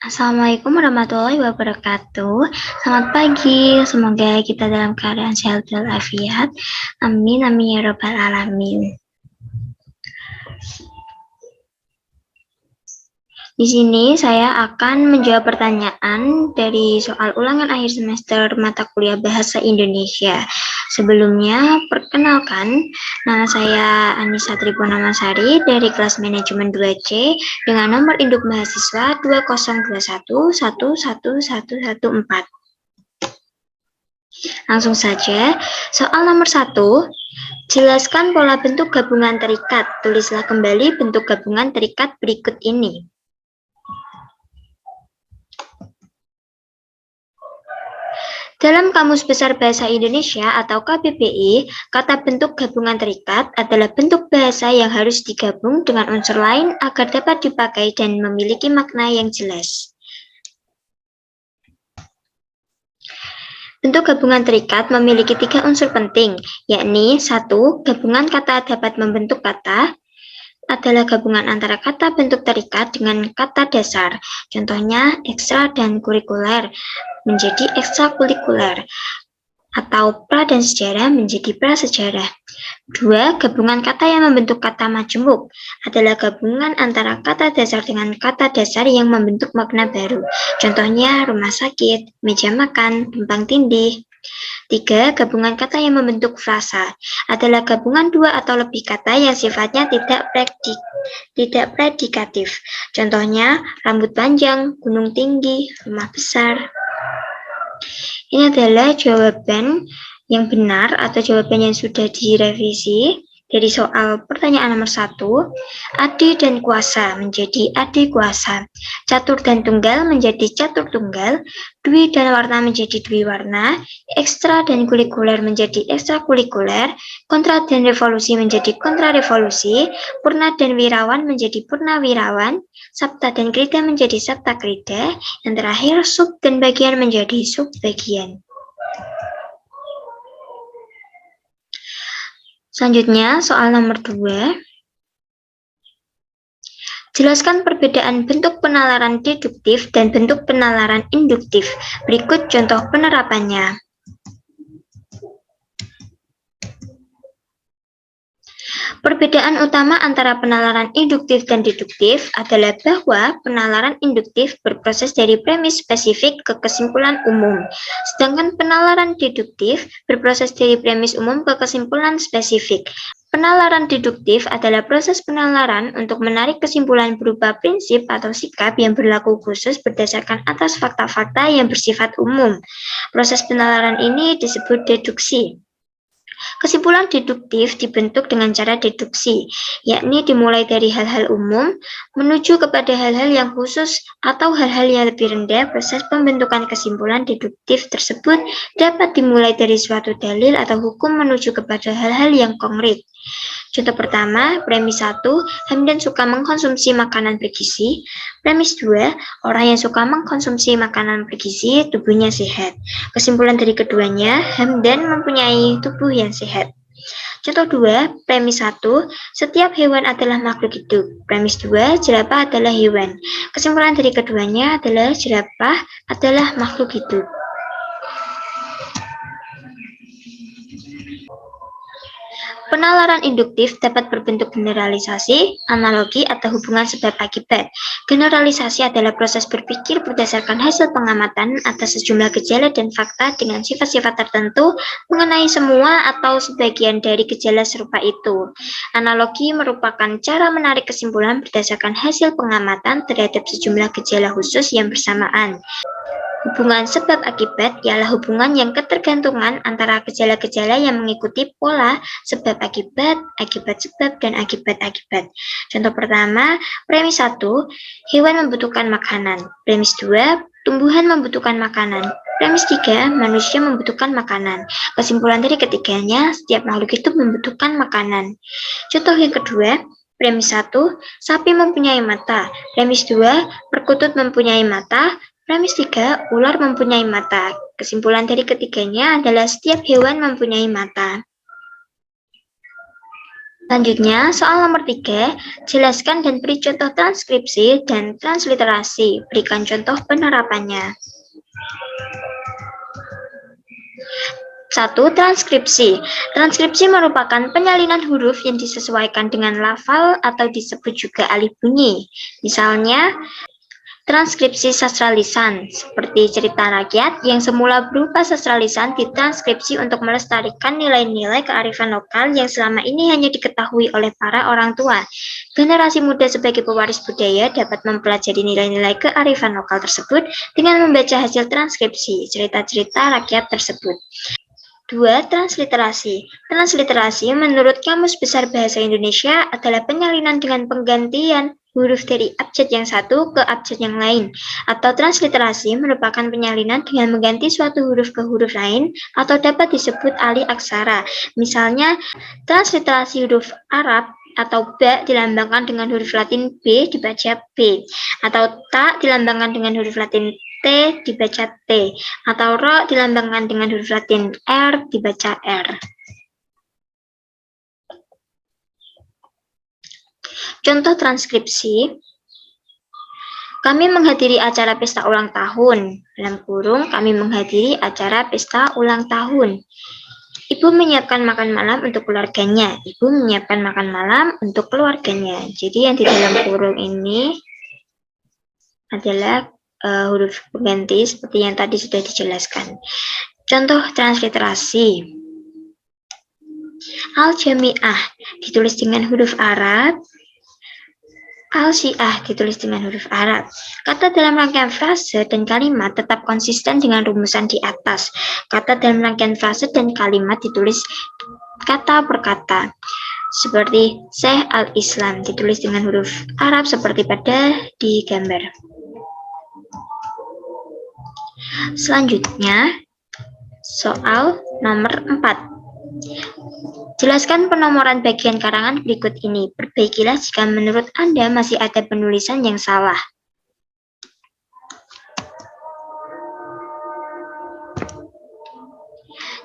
Assalamualaikum warahmatullahi wabarakatuh. Selamat pagi, semoga kita dalam keadaan sehat walafiat. Amin, amin ya rabbal alamin. Di sini saya akan menjawab pertanyaan dari soal ulangan akhir semester mata kuliah Bahasa Indonesia. Sebelumnya, perkenalkan, nama saya Anissa Tripunamasari dari kelas manajemen 2C dengan nomor induk mahasiswa 2021111114. Langsung saja, soal nomor 1, jelaskan pola bentuk gabungan terikat. Tulislah kembali bentuk gabungan terikat berikut ini. Dalam Kamus Besar Bahasa Indonesia atau KBBI, kata bentuk gabungan terikat adalah bentuk bahasa yang harus digabung dengan unsur lain agar dapat dipakai dan memiliki makna yang jelas. Bentuk gabungan terikat memiliki 3 unsur penting, yakni 1. Gabungan kata dapat membentuk kata adalah gabungan antara kata bentuk terikat dengan kata dasar. Contohnya ekstra dan kurikuler menjadi ekstrakurikuler, atau pra dan sejarah menjadi prasejarah. 2. Gabungan kata yang membentuk kata majemuk adalah gabungan antara kata dasar dengan kata dasar yang membentuk makna baru. Contohnya rumah sakit, meja makan, tumpang tindih. 3. Gabungan kata yang membentuk frasa adalah gabungan 2 atau lebih kata yang sifatnya tidak predikatif. Contohnya rambut panjang, gunung tinggi, rumah besar. Ini adalah jawaban yang benar atau jawaban yang sudah direvisi dari soal pertanyaan nomor 1. Adi dan kuasa menjadi adi kuasa. Catur dan tunggal menjadi catur tunggal. Dwi dan warna menjadi dwi warna. Ekstra dan kulikuler menjadi ekstra kulikuler. Kontra dan revolusi menjadi kontra revolusi. Purna dan wirawan menjadi purna wirawan. Sabta dan krida menjadi sabta krida. Yang terakhir, sub dan bagian menjadi sub bagian. Selanjutnya, soal nomor 2. Jelaskan perbedaan bentuk penalaran deduktif dan bentuk penalaran induktif. Berikut contoh penerapannya. Perbedaan utama antara penalaran induktif dan deduktif adalah bahwa penalaran induktif berproses dari premis spesifik ke kesimpulan umum, sedangkan penalaran deduktif berproses dari premis umum ke kesimpulan spesifik. Penalaran deduktif adalah proses penalaran untuk menarik kesimpulan berupa prinsip atau sikap yang berlaku khusus berdasarkan atas fakta-fakta yang bersifat umum. Proses penalaran ini disebut deduksi. Kesimpulan deduktif dibentuk dengan cara deduksi, yakni dimulai dari hal-hal umum menuju kepada hal-hal yang khusus atau hal-hal yang lebih rendah. Proses pembentukan kesimpulan deduktif tersebut dapat dimulai dari suatu dalil atau hukum menuju kepada hal-hal yang konkret. Contoh pertama, premis 1, Hamdan suka mengkonsumsi makanan bergizi. Premis 2, orang yang suka mengkonsumsi makanan bergizi, tubuhnya sehat. Kesimpulan dari keduanya, Hamdan mempunyai tubuh yang sehat. Contoh 2, premis 1, setiap hewan adalah makhluk hidup. Premis 2, jerapah adalah hewan. Kesimpulan dari keduanya adalah jerapah adalah makhluk hidup. Penalaran induktif dapat berbentuk generalisasi, analogi, atau hubungan sebab akibat. Generalisasi adalah proses berpikir berdasarkan hasil pengamatan atas sejumlah gejala dan fakta dengan sifat-sifat tertentu mengenai semua atau sebagian dari gejala serupa itu. Analogi merupakan cara menarik kesimpulan berdasarkan hasil pengamatan terhadap sejumlah gejala khusus yang bersamaan. Hubungan sebab akibat ialah hubungan yang ketergantungan antara gejala-gejala yang mengikuti pola sebab akibat, akibat sebab, dan akibat akibat. Contoh pertama, premis 1, hewan membutuhkan makanan. Premis 2, tumbuhan membutuhkan makanan. Premis 3, manusia membutuhkan makanan. Kesimpulan dari ketiganya, setiap makhluk hidup membutuhkan makanan. Contoh yang kedua, premis 1, sapi mempunyai mata. Premis 2, perkutut mempunyai mata. Premis 3, ular mempunyai mata. Kesimpulan dari ketiganya adalah setiap hewan mempunyai mata. Selanjutnya, soal nomor 3, jelaskan dan beri contoh transkripsi dan transliterasi. Berikan contoh penerapannya. 1. Transkripsi. Transkripsi merupakan penyalinan huruf yang disesuaikan dengan lafal atau disebut juga alih bunyi. Misalnya, transkripsi sastra lisan, seperti cerita rakyat yang semula berupa sastra lisan ditranskripsi untuk melestarikan nilai-nilai kearifan lokal yang selama ini hanya diketahui oleh para orang tua. Generasi muda sebagai pewaris budaya dapat mempelajari nilai-nilai kearifan lokal tersebut dengan membaca hasil transkripsi cerita-cerita rakyat tersebut. 2. Transliterasi. Transliterasi menurut Kamus Besar Bahasa Indonesia adalah penyalinan dengan penggantian huruf dari abjad yang satu ke abjad yang lain, atau transliterasi merupakan penyalinan dengan mengganti suatu huruf ke huruf lain atau dapat disebut alih aksara. Misalnya, transliterasi huruf Arab atau ba dilambangkan dengan huruf Latin B dibaca B, atau ta dilambangkan dengan huruf Latin T dibaca T, atau ro dilambangkan dengan huruf Latin R dibaca R. Contoh transkripsi, kami menghadiri acara pesta ulang tahun, dalam kurung kami menghadiri acara pesta ulang tahun. Ibu menyiapkan makan malam untuk keluarganya. Ibu menyiapkan makan malam untuk keluarganya. Jadi yang di dalam kurung ini adalah huruf pengganti seperti yang tadi sudah dijelaskan. Contoh transliterasi. Al-Jami'ah ditulis dengan huruf Arab. Al-Syiah ditulis dengan huruf Arab. Kata dalam rangkaian frase dan kalimat tetap konsisten dengan rumusan di atas. Kata dalam rangkaian frase dan kalimat ditulis kata per kata. Seperti Syekh al-Islam ditulis dengan huruf Arab seperti pada di gambar. Selanjutnya, soal nomor 4. Jelaskan penomoran bagian karangan berikut ini. Perbaikilah jika menurut Anda masih ada penulisan yang salah.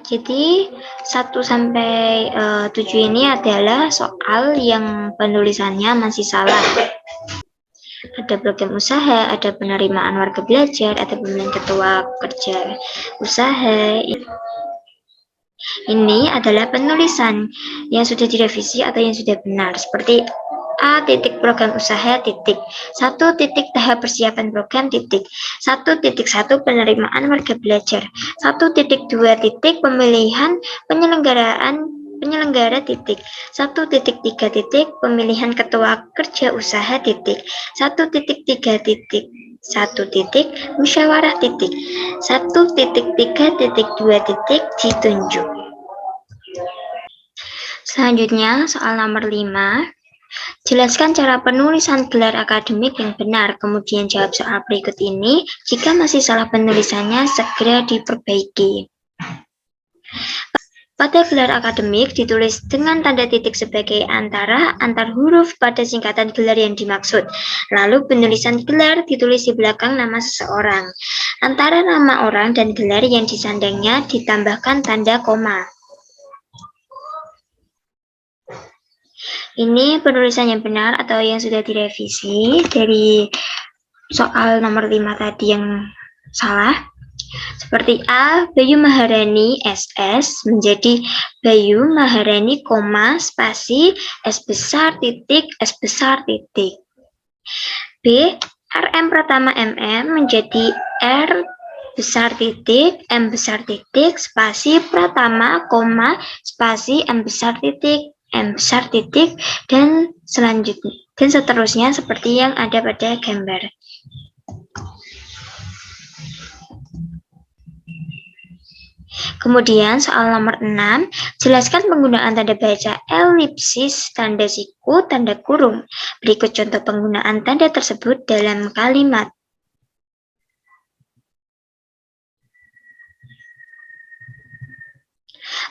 Jadi 1 sampai 7 ini adalah soal yang penulisannya masih salah. Ada program usaha, ada penerimaan warga belajar, ada pemilihan ketua kerja usaha. Ini adalah penulisan yang sudah direvisi atau yang sudah benar, seperti A titik program usaha titik 1 titik tahap persiapan program titik 1.1 penerimaan warga belajar 1.2 titik pemilihan penyelenggara titik 1.3 titik pemilihan ketua kerja usaha titik 1.3 titik 1 titik musyawarah titik 1.3 titik 2 titik ditunjuk. Selanjutnya soal nomor 5. Jelaskan cara penulisan gelar akademik yang benar, kemudian jawab soal berikut ini. Jika masih salah penulisannya, segera diperbaiki. Pada gelar akademik ditulis dengan tanda titik sebagai antar huruf pada singkatan gelar yang dimaksud. Lalu penulisan gelar ditulis di belakang nama seseorang. Antara nama orang dan gelar yang disandangnya ditambahkan tanda koma. Ini penulisan yang benar atau yang sudah direvisi dari soal nomor 5 tadi yang salah. Seperti A, Bayu Maharani SS menjadi Bayu Maharani, spasi S besar titik S besar titik. B, RM Pratama MM menjadi R besar titik M besar titik spasi Pratama, spasi M besar titik M besar titik, dan selanjutnya dan seterusnya seperti yang ada pada gambar. Kemudian soal nomor 6, jelaskan penggunaan tanda baca elipsis, tanda siku, tanda kurung. Berikut contoh penggunaan tanda tersebut dalam kalimat.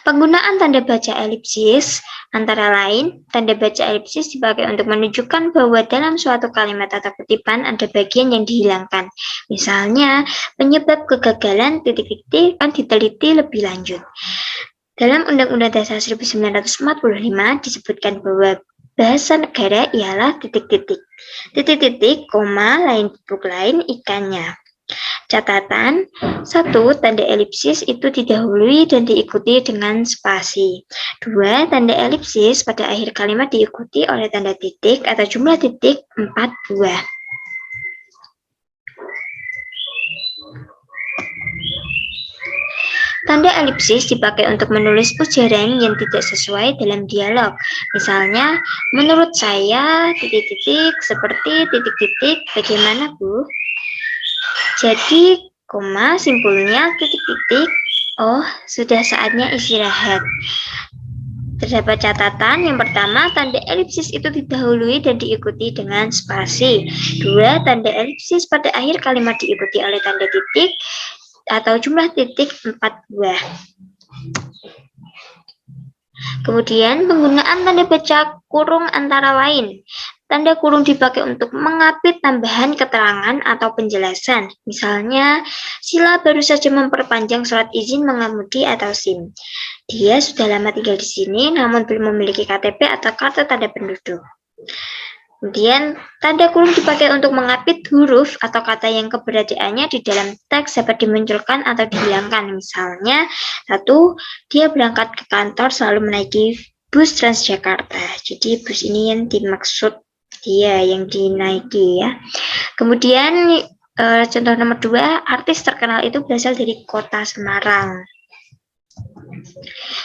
Penggunaan tanda baca elipsis antara lain, tanda baca elipsis dipakai untuk menunjukkan bahwa dalam suatu kalimat atau kutipan ada bagian yang dihilangkan. Misalnya, penyebab kegagalan titik-titik akan diteliti lebih lanjut. Dalam Undang-Undang Dasar 1945 disebutkan bahwa bahasa negara ialah titik-titik, koma, lain bubuk lain ikannya. Catatan, 1. Tanda elipsis itu didahului dan diikuti dengan spasi. 2. Tanda elipsis pada akhir kalimat diikuti oleh tanda titik atau jumlah titik 4 buah. Tanda elipsis dipakai untuk menulis ujaran yang tidak sesuai dalam dialog. Misalnya, menurut saya, titik-titik, seperti titik-titik, bagaimana Bu? Jadi, koma, simpulnya titik-titik, oh, sudah saatnya istirahat. Terdapat catatan, yang pertama, tanda elipsis itu didahului dan diikuti dengan spasi. 2. Tanda elipsis pada akhir kalimat diikuti oleh tanda titik atau jumlah titik 4 buah. Kemudian, penggunaan tanda baca kurung antara lain. Tanda kurung dipakai untuk mengapit tambahan keterangan atau penjelasan. Misalnya, Sila baru saja memperpanjang surat izin mengemudi atau SIM. Dia sudah lama tinggal di sini, namun belum memiliki KTP atau kartu tanda penduduk. Kemudian, tanda kurung dipakai untuk mengapit huruf atau kata yang keberadaannya di dalam teks dapat dimunculkan atau dihilangkan. Misalnya, 1. Dia berangkat ke kantor selalu menaiki bus Transjakarta. Jadi, bus ini yang dimaksud dia yang dinaiki ya. Kemudian, contoh nomor 2, artis terkenal itu berasal dari kota Semarang.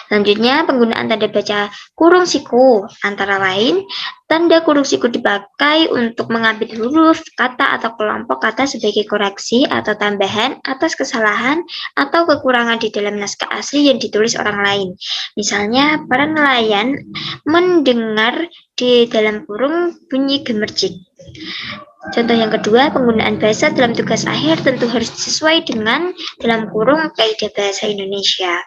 Selanjutnya, penggunaan tanda baca kurung siku. Antara lain, tanda kurung siku dipakai untuk mengambil huruf, kata, atau kelompok kata sebagai koreksi atau tambahan atas kesalahan atau kekurangan di dalam naskah asli yang ditulis orang lain. Misalnya, para nelayan mendengar di dalam kurung bunyi gemercik. Contoh yang kedua, penggunaan bahasa dalam tugas akhir tentu harus sesuai dengan dalam kurung kaidah bahasa Indonesia.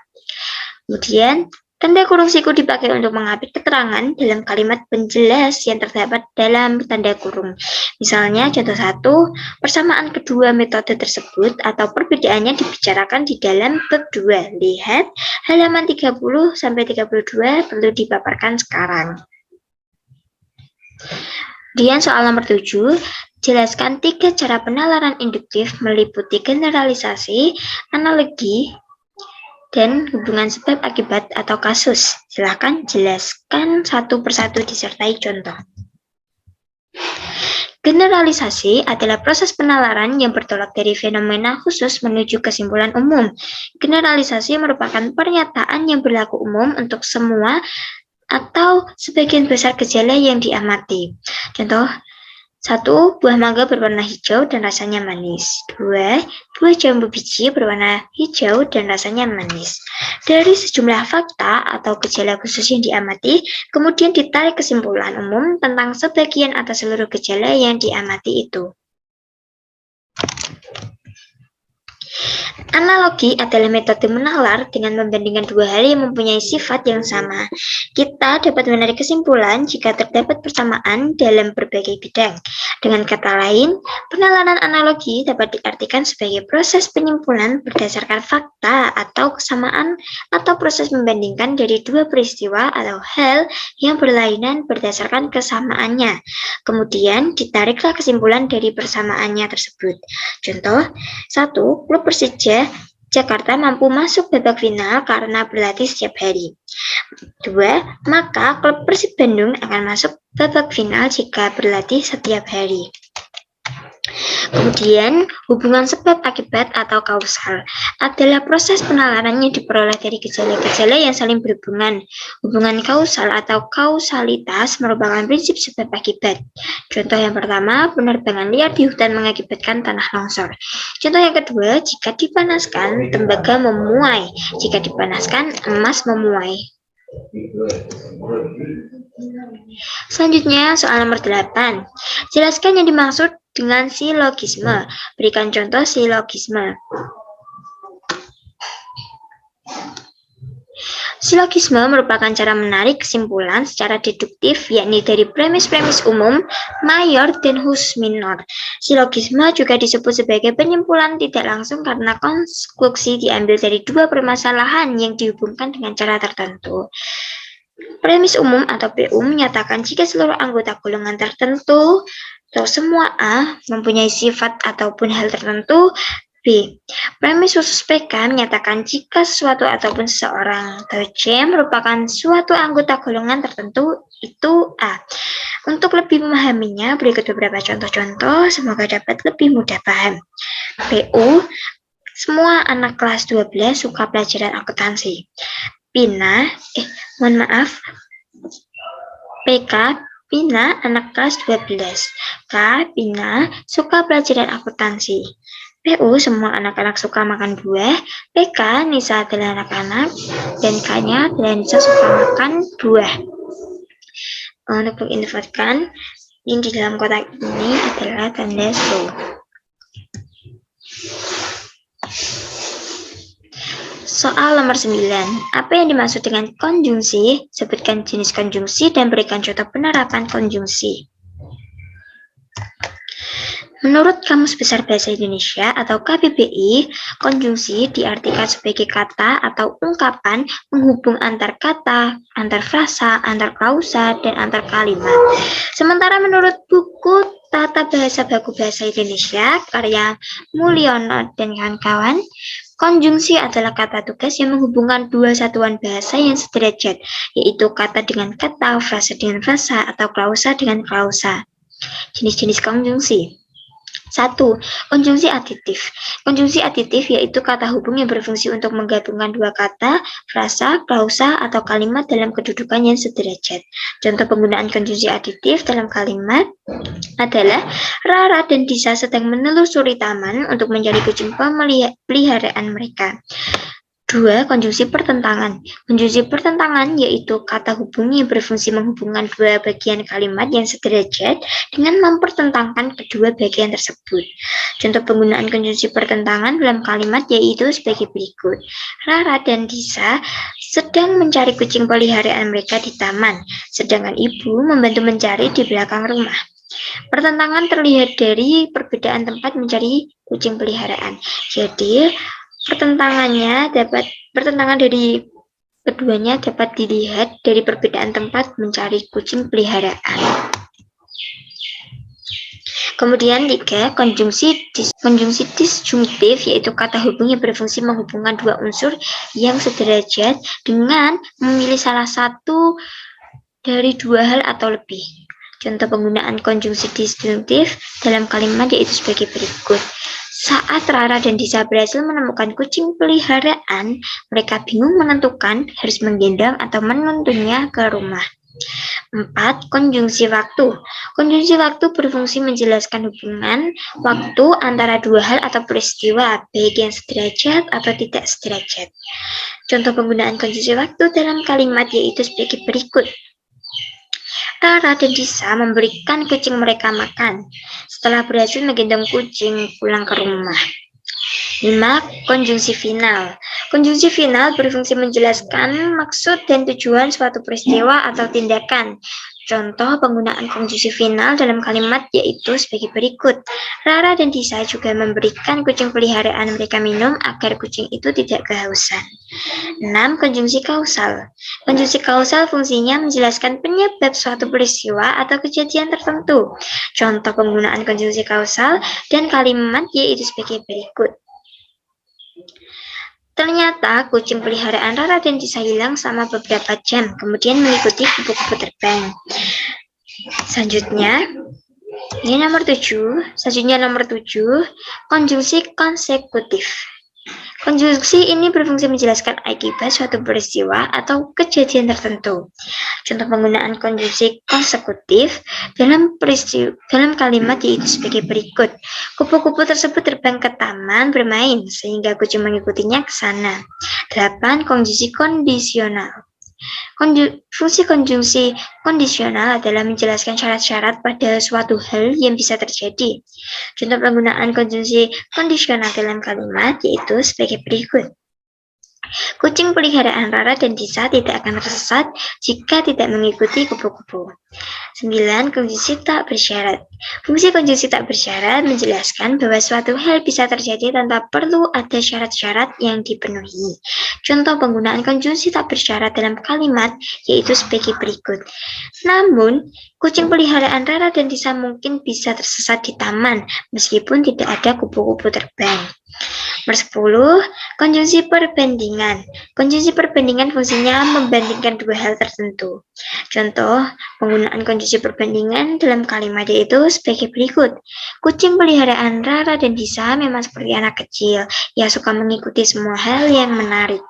Kemudian, tanda kurung siku dipakai untuk mengapit keterangan dalam kalimat penjelas yang terdapat dalam tanda kurung. Misalnya, contoh 1, persamaan kedua metode tersebut atau perbedaannya dibicarakan di dalam bab 2. Lihat halaman 30-32 perlu dipaparkan sekarang. Kemudian soal nomor 7, jelaskan 3 cara penalaran induktif meliputi generalisasi, analogi, dan hubungan sebab akibat atau kasus. Silakan jelaskan satu persatu disertai contoh. Generalisasi adalah proses penalaran yang bertolak dari fenomena khusus menuju kesimpulan umum. Generalisasi merupakan pernyataan yang berlaku umum untuk semua atau sebagian besar gejala yang diamati. Contoh, 1. Buah mangga berwarna hijau dan rasanya manis. 2. Buah jambu biji berwarna hijau dan rasanya manis. Dari sejumlah fakta atau gejala khusus yang diamati, kemudian ditarik kesimpulan umum tentang sebagian atau seluruh gejala yang diamati itu. Analogi adalah metode menalar dengan membandingkan dua hal yang mempunyai sifat yang sama. Kita dapat menarik kesimpulan jika terdapat persamaan dalam berbagai bidang. Dengan kata lain, penalaran analogi dapat diartikan sebagai proses penyimpulan berdasarkan fakta atau kesamaan atau proses membandingkan dari dua peristiwa atau hal yang berlainan berdasarkan kesamaannya. Kemudian ditariklah kesimpulan dari persamaannya tersebut. Contoh, 1. Klub Persija Jakarta mampu masuk babak final karena berlatih setiap hari. 2. Maka klub Persib Bandung akan masuk babak final jika berlatih setiap hari. Kemudian, hubungan sebab akibat atau kausal adalah proses penalaran yang diperoleh dari gejala-gejala yang saling berhubungan. Hubungan kausal atau kausalitas merupakan prinsip sebab akibat. Contoh yang pertama, penerbangan liar di hutan mengakibatkan tanah longsor. Contoh yang kedua, jika dipanaskan, tembaga memuai. Jika dipanaskan, emas memuai. Selanjutnya, soal nomor 8. Jelaskan yang dimaksud dengan silogisme. Berikan contoh silogisme. Silogisme merupakan cara menarik kesimpulan secara deduktif, yakni dari premis-premis umum, mayor, dan khusus minor. Silogisme juga disebut sebagai penyimpulan tidak langsung karena konklusi diambil dari dua permasalahan yang dihubungkan dengan cara tertentu. Premis umum atau PU menyatakan jika seluruh anggota golongan tertentu atau semua A mempunyai sifat ataupun hal tertentu. B. Premis khusus PK menyatakan jika sesuatu ataupun seseorang atau C merupakan suatu anggota golongan tertentu itu A. Untuk lebih memahaminya, berikut beberapa contoh-contoh, semoga dapat lebih mudah paham. PU, semua anak kelas 12 suka pelajaran akuntansi. PK, Pina, anak kelas 12. K, Pina, suka pelajaran akuntansi. PU, semua anak-anak suka makan buah. PK, Nisa adalah anak-anak. Dan K-nya adalah Nisa suka makan buah. Untuk menginfokan, yang di dalam kotak ini adalah tanda slow. Soal nomor 9. Apa yang dimaksud dengan konjungsi? Sebutkan jenis konjungsi dan berikan contoh penerapan konjungsi. Menurut Kamus Besar Bahasa Indonesia atau KBBI, konjungsi diartikan sebagai kata atau ungkapan menghubung antar kata, antar frasa, antar klausa, dan antar kalimat. Sementara menurut buku Tata Bahasa Baku Bahasa Indonesia, karya Mulyono dan kawan-kawan, konjungsi adalah kata tugas yang menghubungkan dua satuan bahasa yang sederajat, yaitu kata dengan kata, frasa dengan frasa, atau klausa dengan klausa. Jenis-jenis konjungsi. 1. Konjungsi aditif. Konjungsi aditif yaitu kata hubung yang berfungsi untuk menggabungkan dua kata, frasa, klausa, atau kalimat dalam kedudukan yang sederajat. Contoh penggunaan konjungsi aditif dalam kalimat adalah Rara dan Disa sedang menelusuri taman untuk mencari kucing peliharaan mereka. 2. Konjungsi pertentangan. Konjungsi pertentangan yaitu kata hubung yang berfungsi menghubungkan dua bagian kalimat yang sederajat dengan mempertentangkan kedua bagian tersebut. Contoh penggunaan konjungsi pertentangan dalam kalimat yaitu sebagai berikut. Rara dan Disa sedang mencari kucing peliharaan mereka di taman, sedangkan ibu membantu mencari di belakang rumah. Pertentangan terlihat dari perbedaan tempat mencari kucing peliharaan. Jadi, pertentangan dari keduanya dapat dilihat dari perbedaan tempat mencari kucing peliharaan. Kemudian 3. Konjungsi disjungtif yaitu kata hubung yang berfungsi menghubungkan dua unsur yang sederajat dengan memilih salah satu dari dua hal atau lebih. Contoh penggunaan konjungsi disjungtif dalam kalimat yaitu sebagai berikut. Saat Rara dan Disa berhasil menemukan kucing peliharaan, mereka bingung menentukan harus menggendong atau menuntunnya ke rumah. 4. Konjungsi waktu. Konjungsi waktu berfungsi menjelaskan hubungan waktu antara dua hal atau peristiwa, baik yang sederajat atau tidak sederajat. Contoh penggunaan konjungsi waktu dalam kalimat yaitu sebagai berikut. Rara dan Disa memberikan kucing mereka makan setelah berhasil menggendong kucing pulang ke rumah. 5. Konjungsi final. Konjungsi final berfungsi menjelaskan maksud dan tujuan suatu peristiwa atau tindakan. Contoh penggunaan konjungsi final dalam kalimat yaitu sebagai berikut. Rara dan Disa juga memberikan kucing peliharaan mereka minum agar kucing itu tidak kehausan. 6. Konjungsi kausal. Konjungsi kausal fungsinya menjelaskan penyebab suatu peristiwa atau kejadian tertentu. Contoh penggunaan konjungsi kausal dan kalimat yaitu sebagai berikut. Ternyata kucing peliharaan Rara dan Disa hilang selama beberapa jam, kemudian mengikuti kupu-kupu terbang. Selanjutnya, nomor 7, konjungsi konsekutif. Konjungsi ini berfungsi menjelaskan akibat suatu peristiwa atau kejadian tertentu. Contoh penggunaan konjungsi konsekutif dalam kalimat yaitu sebagai berikut. Kupu-kupu tersebut terbang ke taman bermain sehingga kucing mengikutinya ke sana. 8. Konjungsi kondisional. Fungsi konjungsi kondisional adalah menjelaskan syarat-syarat pada suatu hal yang bisa terjadi. Contoh penggunaan konjungsi kondisional dalam kalimat yaitu sebagai berikut. Kucing peliharaan Rara dan Disa tidak akan tersesat jika tidak mengikuti kupu-kupu. 9. Konjungsi tak bersyarat. Fungsi konjungsi tak bersyarat menjelaskan bahwa suatu hal bisa terjadi tanpa perlu ada syarat-syarat yang dipenuhi. Contoh penggunaan konjungsi tak bersyarat dalam kalimat yaitu sebagai berikut. Namun, kucing peliharaan Rara dan Disa mungkin bisa tersesat di taman meskipun tidak ada kupu-kupu terbang. Nomor 10, konjungsi perbandingan. Konjungsi perbandingan fungsinya membandingkan dua hal tertentu. Contoh, penggunaan konjungsi perbandingan dalam kalimat yaitu sebagai berikut. Kucing peliharaan Rara dan Disa memang seperti anak kecil. Ia suka mengikuti semua hal yang menarik.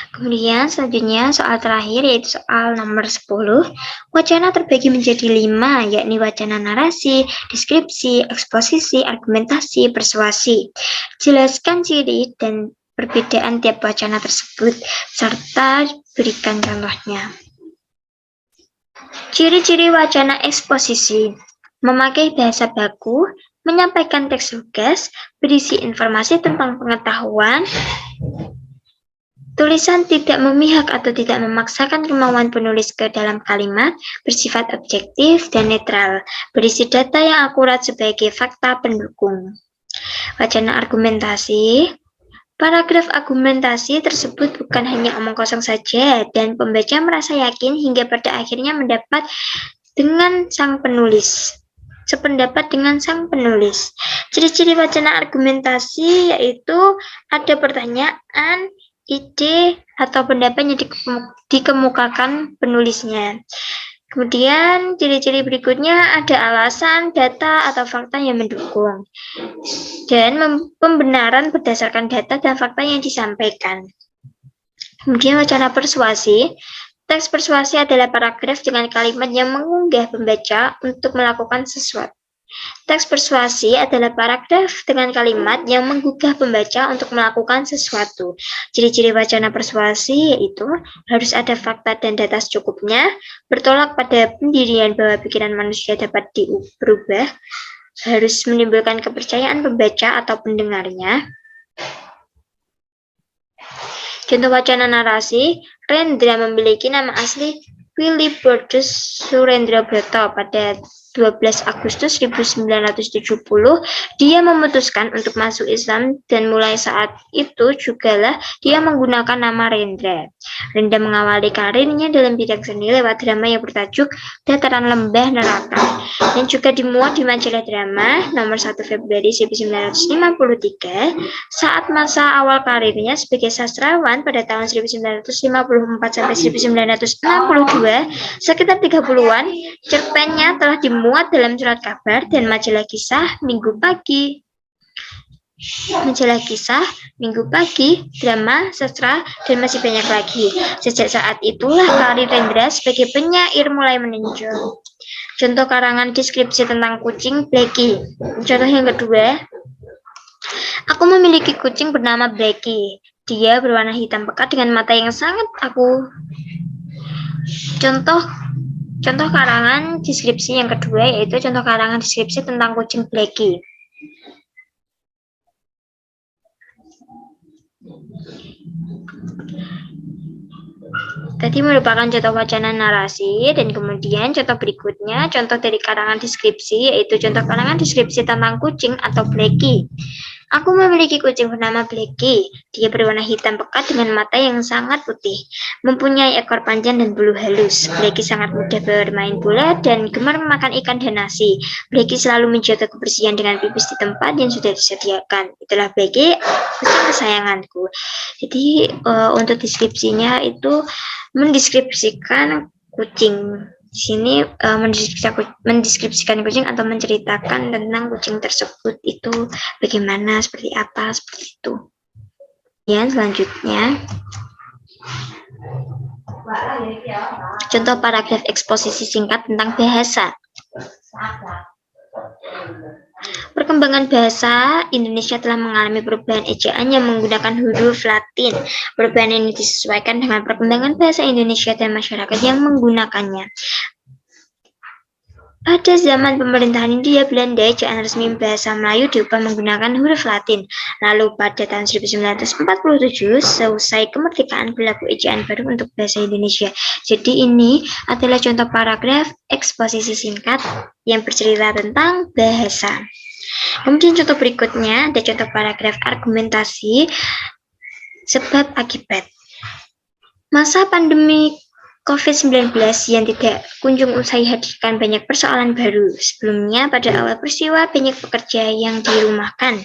Kemudian selanjutnya soal terakhir yaitu soal nomor 10. Wacana terbagi menjadi 5, yakni wacana narasi, deskripsi, eksposisi, argumentasi, persuasi. Jelaskan ciri dan perbedaan tiap wacana tersebut, serta berikan contohnya. Ciri-ciri wacana eksposisi: memakai bahasa baku, menyampaikan teks tugas, berisi informasi tentang pengetahuan, tulisan tidak memihak atau tidak memaksakan kemauan penulis ke dalam kalimat, bersifat objektif dan netral, berisi data yang akurat sebagai fakta pendukung. Wacana argumentasi. Paragraf argumentasi tersebut bukan hanya omong kosong saja, dan pembaca merasa yakin hingga pada akhirnya sependapat dengan sang penulis. Ciri-ciri wacana argumentasi yaitu ada pertanyaan, ide, atau pendapat yang dikemukakan penulisnya. Kemudian ciri-ciri berikutnya ada alasan, data, atau fakta yang mendukung. Dan pembenaran berdasarkan data dan fakta yang disampaikan. Kemudian wacana persuasi. Teks persuasi adalah paragraf dengan kalimat yang mengunggah pembaca untuk melakukan sesuatu. Teks persuasi adalah paragraf dengan kalimat yang menggugah pembaca untuk melakukan sesuatu. Ciri-ciri wacana persuasi yaitu harus ada fakta dan data secukupnya, bertolak pada pendirian bahwa pikiran manusia dapat berubah, harus menimbulkan kepercayaan pembaca atau pendengarnya. Contoh wacana narasi, Rendra memiliki nama asli Willibrordus Surendra Broto. Pada 12 Agustus 1970, dia memutuskan untuk masuk Islam dan mulai saat itu jugalah dia menggunakan nama Rendra. Rendra mengawali karirnya dalam bidang seni lewat drama yang bertajuk Dataran Lembah Neraka dan juga dimuat di majalah drama nomor 1 Februari 1953. Saat masa awal karirnya sebagai sastrawan pada tahun 1954 sampai 1962, sekitar 30-an cerpennya telah dimuat dalam surat kabar dan majalah kisah Minggu Pagi. Majalah kisah, Minggu Pagi, drama, sastra, dan masih banyak lagi. Sejak saat itulah karir Rendra sebagai penyair mulai menonjol. Contoh karangan deskripsi tentang kucing Blackie. Contoh yang kedua, aku memiliki kucing bernama Blackie. Dia berwarna hitam pekat dengan mata yang sangat aku. Contoh karangan deskripsi yang kedua yaitu contoh karangan deskripsi tentang kucing Blackie. Tadi merupakan contoh wacana narasi, dan kemudian contoh berikutnya contoh dari karangan deskripsi yaitu contoh karangan deskripsi tentang kucing atau Blackie. Aku memiliki kucing bernama Blackie. Dia berwarna hitam pekat dengan mata yang sangat putih, mempunyai ekor panjang dan bulu halus. Blackie sangat mudah bermain bola dan gemar memakan ikan dan nasi. Blackie selalu menjaga kebersihan dengan pipis di tempat yang sudah disediakan. Itulah Blackie, kucing kesayanganku. Jadi untuk deskripsinya itu mendeskripsikan kucing. Di sini mendeskripsikan kucing atau menceritakan tentang kucing tersebut itu bagaimana, seperti apa, seperti itu. Dan selanjutnya, contoh paragraf eksposisi singkat tentang bahasa. Perkembangan bahasa Indonesia telah mengalami perubahan ejaan yang menggunakan huruf Latin. Perubahan ini disesuaikan dengan perkembangan bahasa Indonesia dan masyarakat yang menggunakannya. Pada zaman pemerintahan Hindia Belanda, ejaan resmi bahasa Melayu diubah menggunakan huruf Latin. Lalu pada tahun 1947, selesai kemerdekaan, berlaku ejaan baru untuk bahasa Indonesia. Jadi ini adalah contoh paragraf eksposisi singkat yang bercerita tentang bahasa. Kemudian contoh berikutnya ada contoh paragraf argumentasi sebab akibat. Masa pandemi COVID-19 yang tidak kunjung usai hadirkan banyak persoalan baru. Sebelumnya, pada awal peristiwa, banyak pekerja yang dirumahkan.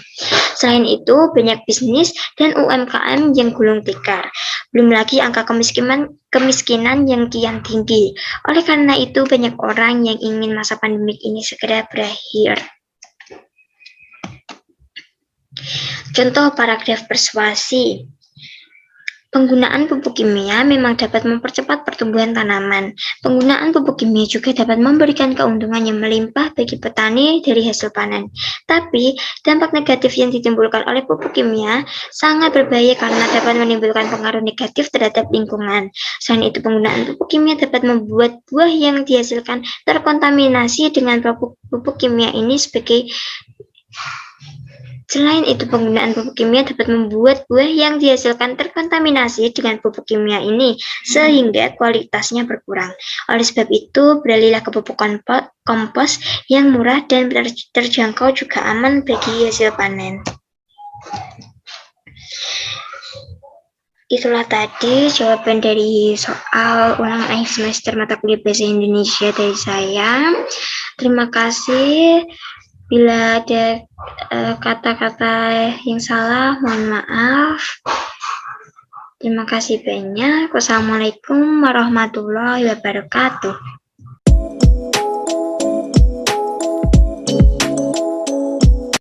Selain itu, banyak bisnis dan UMKM yang gulung tikar. Belum lagi angka kemiskinan yang kian tinggi. Oleh karena itu, banyak orang yang ingin masa pandemik ini segera berakhir. Contoh paragraf persuasi. Penggunaan pupuk kimia memang dapat mempercepat pertumbuhan tanaman. Penggunaan pupuk kimia juga dapat memberikan keuntungan yang melimpah bagi petani dari hasil panen. Tapi, dampak negatif yang ditimbulkan oleh pupuk kimia sangat berbahaya karena dapat menimbulkan pengaruh negatif terhadap lingkungan. Selain itu, penggunaan pupuk kimia dapat membuat buah yang dihasilkan terkontaminasi dengan pupuk kimia ini Selain itu, penggunaan pupuk kimia dapat membuat buah yang dihasilkan terkontaminasi dengan pupuk kimia ini, sehingga kualitasnya berkurang. Oleh sebab itu, beralihlah ke pupuk kompos yang murah dan terjangkau juga aman bagi hasil panen. Itulah tadi jawaban dari soal ulang akhir semester mata kuliah Bahasa Indonesia dari saya. Terima kasih. Bila ada kata-kata yang salah, mohon maaf. Terima kasih banyak. Wassalamualaikum warahmatullahi wabarakatuh.